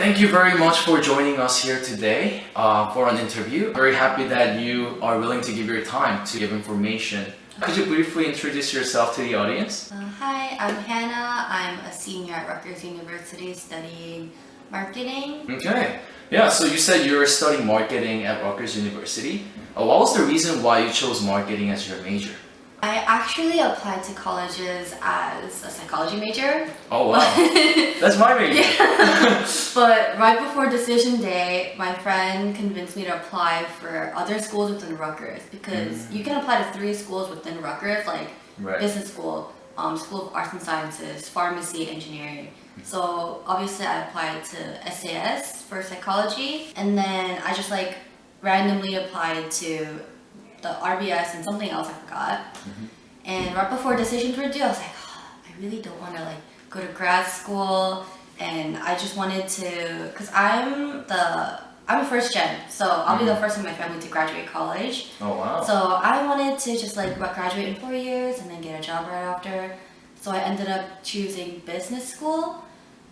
thank you very much for joining us here today for an interview. Very happy that you are willing to give your time to give information. Could you briefly introduce yourself to the audience? Hi, I'm Hannah. I'm a senior at Rutgers University studying marketing. Okay. Yeah, so you said you're studying marketing at Rutgers University. What was the reason why you chose marketing as your major? I actually applied to colleges as a psychology major. Oh wow, that's my major. Yeah. But right before decision day, my friend convinced me to apply for other schools within Rutgers because you can apply to 3 schools within Rutgers, like business school, School of Arts and Sciences, pharmacy, engineering. So obviously I applied to SAS for psychology, and then I just like randomly applied to the RBS and something else I forgot. And right before decisions were due, I was like, oh, I really don't want to like go to grad school, and I just wanted to, cause I'm a first gen, so I'll be the first in my family to graduate college. Oh wow. So I wanted to just like graduate in 4 years and then get a job right after. So I ended up choosing business school,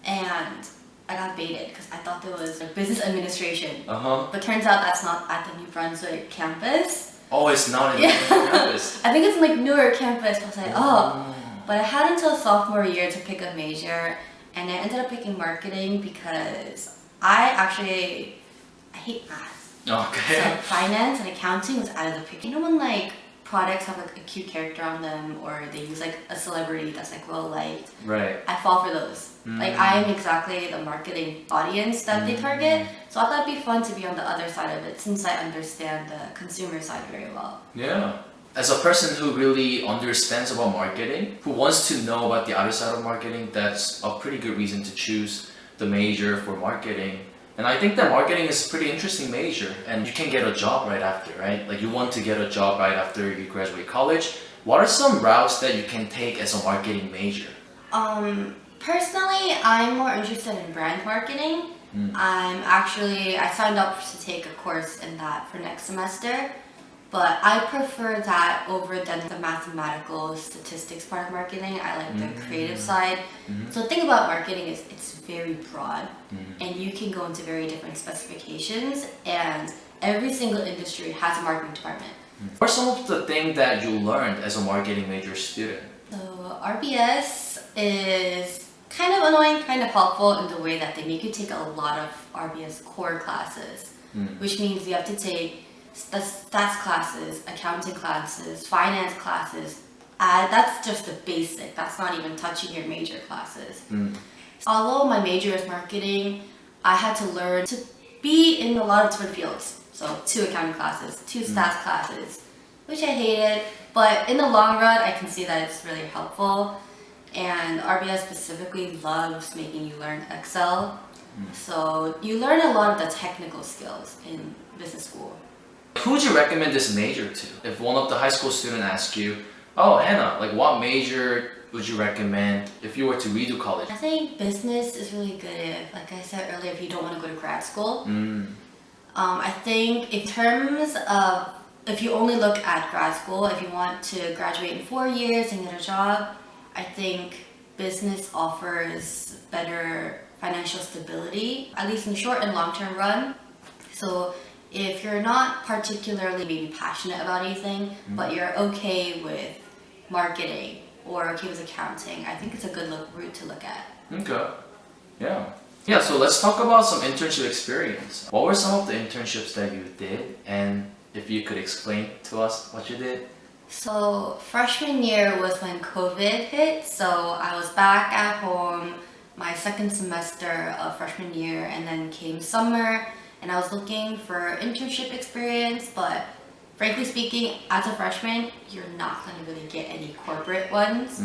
and I got baited because I thought there was like business administration. But turns out that's not at the New Brunswick campus. Oh, it's not in the campus. I think it's in like newer campus. I was like, oh. But I had until sophomore year to pick a major, and I ended up picking marketing because I hate math. Okay. So finance and accounting was out of the picture. You know when like products have like a cute character on them, or they use like a celebrity that's like well liked. Right. I fall for those. Like I am exactly the marketing audience that they target. So I thought it'd be fun to be on the other side of it since I understand the consumer side very well. Yeah. As a person who really understands about marketing, who wants to know about the other side of marketing, that's a pretty good reason to choose the major for marketing. And I think that marketing is a pretty interesting major, and you can get a job right after, right? Like you want to get a job right after you graduate college. What are some routes that you can take as a marketing major? Personally, I'm more interested in brand marketing. I signed up to take a course in that for next semester, but I prefer that over than the mathematical statistics part of marketing. I like the creative side. So the thing about marketing is it's very broad, and you can go into very different specifications, and every single industry has a marketing department. What are some of the things that you learned as a marketing major student? So RBS is kind of annoying, kind of helpful in the way that they make you take a lot of RBS core classes, which means you have to take stats classes, accounting classes, finance classes. That's just the basic. That's not even touching your major classes. Although my major is marketing, I had to learn to be in a lot of different fields. So 2 accounting classes, 2 stats classes, which I hated. But in the long run, I can see that it's really helpful. And RBS specifically loves making you learn Excel. So you learn a lot of the technical skills in business school. Who would you recommend this major to? If one of the high school students asks you, oh Hannah, like what major would you recommend if you were to redo college? I think business is really good if, like I said earlier, if you don't want to go to grad school. I think in terms of if you only look at grad school, if you want to graduate in 4 years and get a job, I think business offers better financial stability, at least in the short and long-term run. So if you're not particularly maybe passionate about anything, but you're okay with marketing or okay with accounting, I think it's a good route to look at. Okay. Yeah, so let's talk about some internship experience. What were some of the internships that you did, and if you could explain to us what you did? So freshman year was when COVID hit, so I was back at home my second semester of freshman year, and then came summer, and I was looking for internship experience, but frankly speaking, as a freshman, you're not going to really get any corporate ones.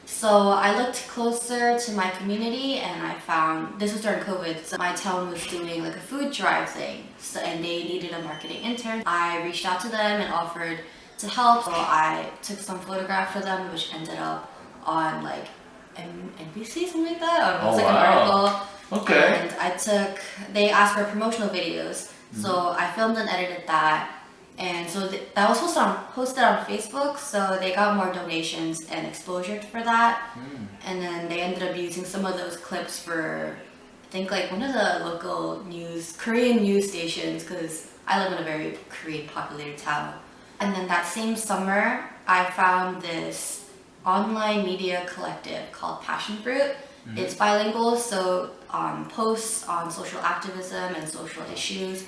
So I looked closer to my community, and I found, this was during COVID, so my town was doing like a food drive thing, so, and they needed a marketing intern. I reached out to them and offered to help, so I took some photographs for them, which ended up on like NBC, something like that. It was like an article. Okay. And they asked for promotional videos, so I filmed and edited that. And so that was posted on Facebook, so they got more donations and exposure for that. And then they ended up using some of those clips for think like one of the local Korean news stations, because I live in a very Korean populated town. And then that same summer, I found this online media collective called Passion Fruit. It's bilingual, so posts on social activism and social issues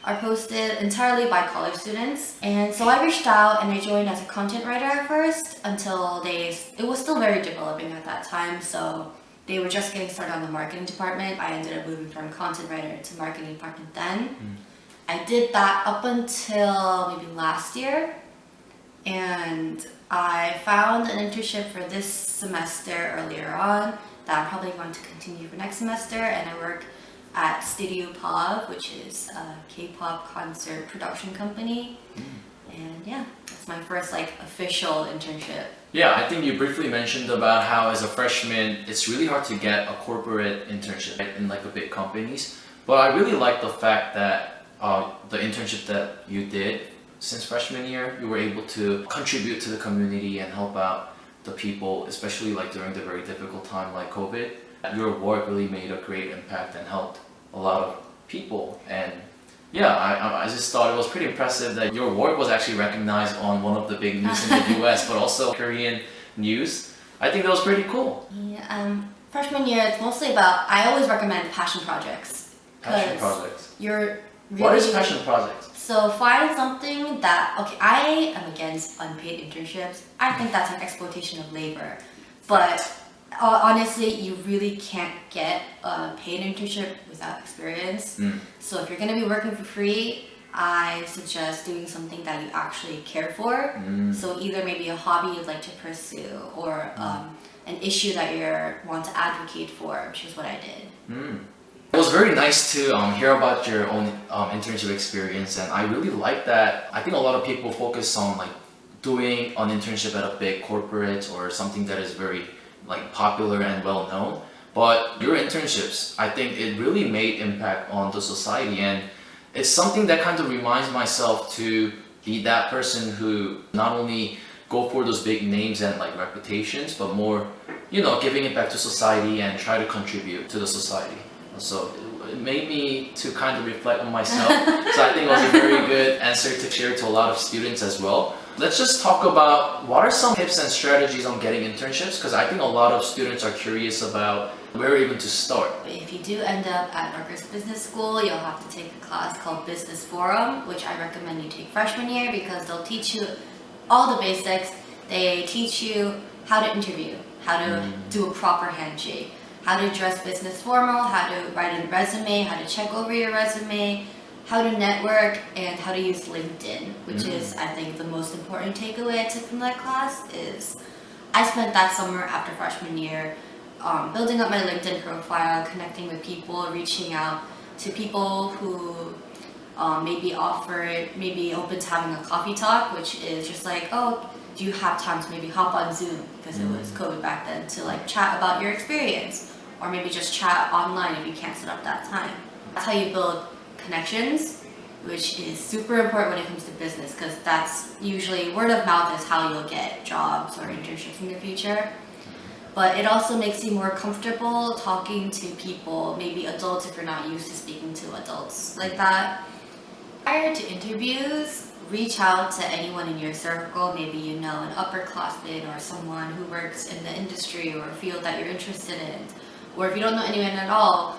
are posted entirely by college students. And so I reached out and I joined as a content writer at first until it was still very developing at that time. So they were just getting started on the marketing department. I ended up moving from content writer to marketing department then. I did that up until maybe last year. And I found an internship for this semester earlier on that I'm probably going to continue for next semester, and I work at Studio Pop, which is a K-pop concert production company. And yeah, that's my first like official internship. Yeah, I think you briefly mentioned about how as a freshman, it's really hard to get a corporate internship in like a big companies. But I really like the fact that the internship that you did since freshman year, you were able to contribute to the community and help out the people, especially like during the very difficult time like COVID. Your work really made a great impact and helped a lot of people. And yeah, I just thought it was pretty impressive that your work was actually recognized on one of the big news in the US, but also Korean news. I think that was pretty cool. Yeah, freshman year, it's mostly about, I always recommend passion projects. Passion projects. You're really, what is passion projects? So find something that, okay, I am against unpaid internships. I think that's an exploitation of labor. But honestly, you really can't get a paid internship without experience. So if you're going to be working for free, I suggest doing something that you actually care for. So either maybe a hobby you'd like to pursue or an issue that you want to advocate for, which is what I did. It was very nice to hear about your own internship experience, and I really like that. I think a lot of people focus on like doing an internship at a big corporate or something that is very like popular and well known. But your internships, I think it really made impact on the society, and it's something that kind of reminds myself to be that person who not only go for those big names and like reputations, but more, giving it back to society and try to contribute to the society. So it made me to kind of reflect on myself. So I think it was a very good answer to share to a lot of students as well. Let's just talk about what are some tips and strategies on getting internships, because I think a lot of students are curious about where even to start. If you do end up at Rutgers Business School, you'll have to take a class called Business Forum, which I recommend you take freshman year because they'll teach you all the basics. They teach you how to interview, how to do a proper handshake, how to dress business formal, how to write a resume, how to check over your resume, how to network, and how to use LinkedIn, which is, I think, the most important takeaway I took from that class is I spent that summer after freshman year building up my LinkedIn profile, connecting with people, reaching out to people who maybe open to having a coffee talk, which is just like, oh, do you have time to maybe hop on Zoom, because it was COVID back then, to like chat about your experience, or maybe just chat online if you can't set up that time. That's how you build connections, which is super important when it comes to business, because that's usually word of mouth is how you'll get jobs or internships in the future. But it also makes you more comfortable talking to people, maybe adults if you're not used to speaking to adults like that. Prior to interviews, reach out to anyone in your circle, maybe an upperclassman or someone who works in the industry or field that you're interested in. Or if you don't know anyone at all,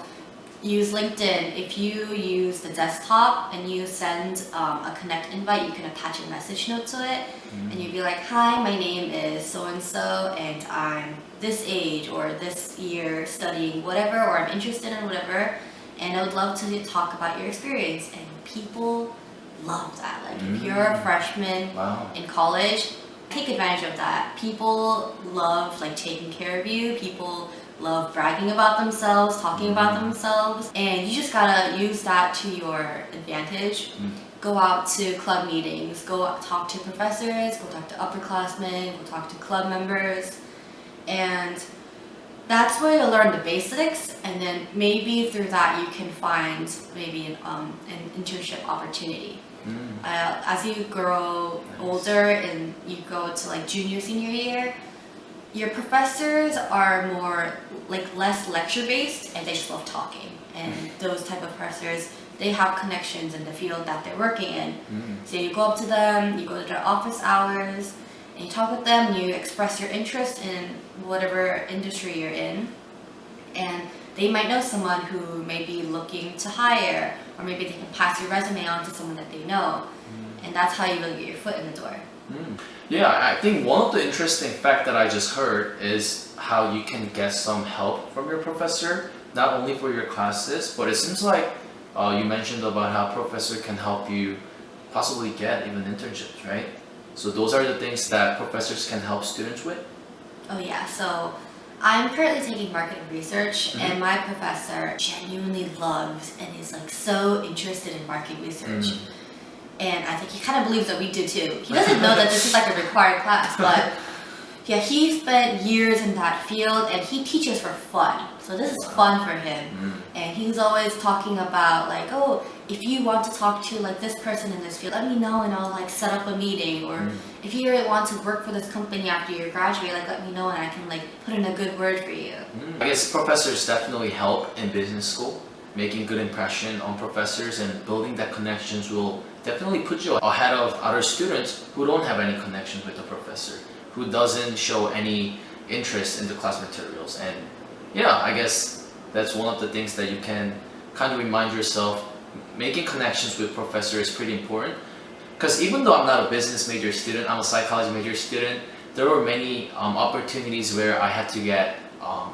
use LinkedIn. If you use the desktop and you send a connect invite, you can attach a message note to it, and you'd be like, hi, my name is so-and-so, and I'm this age or this year studying whatever, or I'm interested in whatever, and I would love to talk about your experience. And people love that. Like if you're a freshman in college, take advantage of that. People love like taking care of you. People love bragging about themselves, talking about themselves, and you just gotta use that to your advantage. Go out to club meetings, go talk to professors, go talk to upperclassmen, go talk to club members, and that's where you'll learn the basics, and then maybe through that you can find maybe an internship opportunity. As you grow older and you go to like junior, senior year, your professors are more like less lecture based and they just love talking. And those type of professors, they have connections in the field that they're working in. So you go up to them, you go to their office hours, and you talk with them, you express your interest in whatever industry you're in. And they might know someone who may be looking to hire, or maybe they can pass your resume on to someone that they know. And that's how you really get your foot in the door. Yeah, I think one of the interesting fact that I just heard is how you can get some help from your professor, not only for your classes, but it seems like you mentioned about how professor can help you possibly get even internships, right? So those are the things that professors can help students with? Oh yeah, so I'm currently taking marketing research, and my professor genuinely loves and is like so interested in marketing research. And I think he kind of believes that we do too. He doesn't know that this is like a required class, but yeah, he spent years in that field and he teaches for fun. So this is fun for him. And he's always talking about like, oh, if you want to talk to like this person in this field, let me know and I'll like set up a meeting. Or if you really want to work for this company after you graduate, like let me know and I can like put in a good word for you. I guess professors definitely help in business school. Making good impression on professors and building that connections will definitely put you ahead of other students who don't have any connection with the professor, who doesn't show any interest in the class materials. And yeah, I guess that's one of the things that you can kind of remind yourself. Making connections with professors is pretty important, because even though I'm not a business major student, I'm a psychology major student, there were many opportunities where I had to get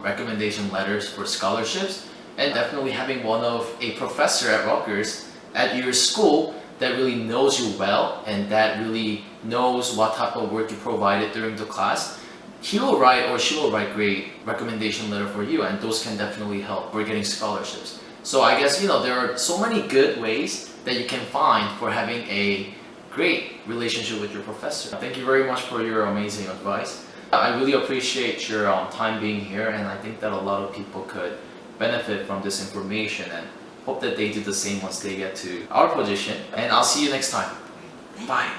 recommendation letters for scholarships. And definitely having one of a professor at Rutgers at your school that really knows you well and that really knows what type of work you provided during the class, he will write or she will write great recommendation letter for you, and those can definitely help for getting scholarships. So I guess there are so many good ways that you can find for having a great relationship with your professor. Thank you very much for your amazing advice. I really appreciate your time being here, and I think that a lot of people could benefit from this information and hope that they do the same once they get to our position. And I'll see you next time. Bye.